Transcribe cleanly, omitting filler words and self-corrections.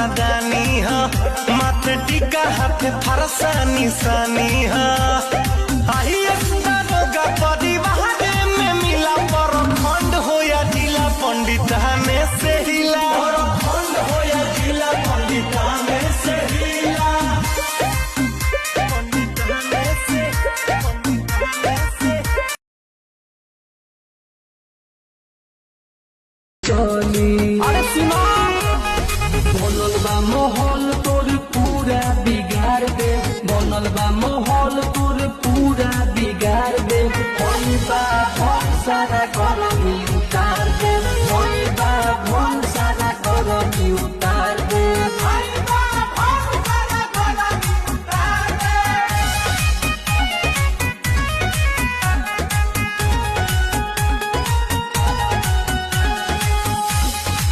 खानदानी है, माथे टीका हाथे फरसा निशानी है। दारोगा परिवार में मिला, परखंड हो या जिला पंडिताने से हिला, परखंड हो या जिला पंडिताने से हिला, पंडिताने से अरे सुनो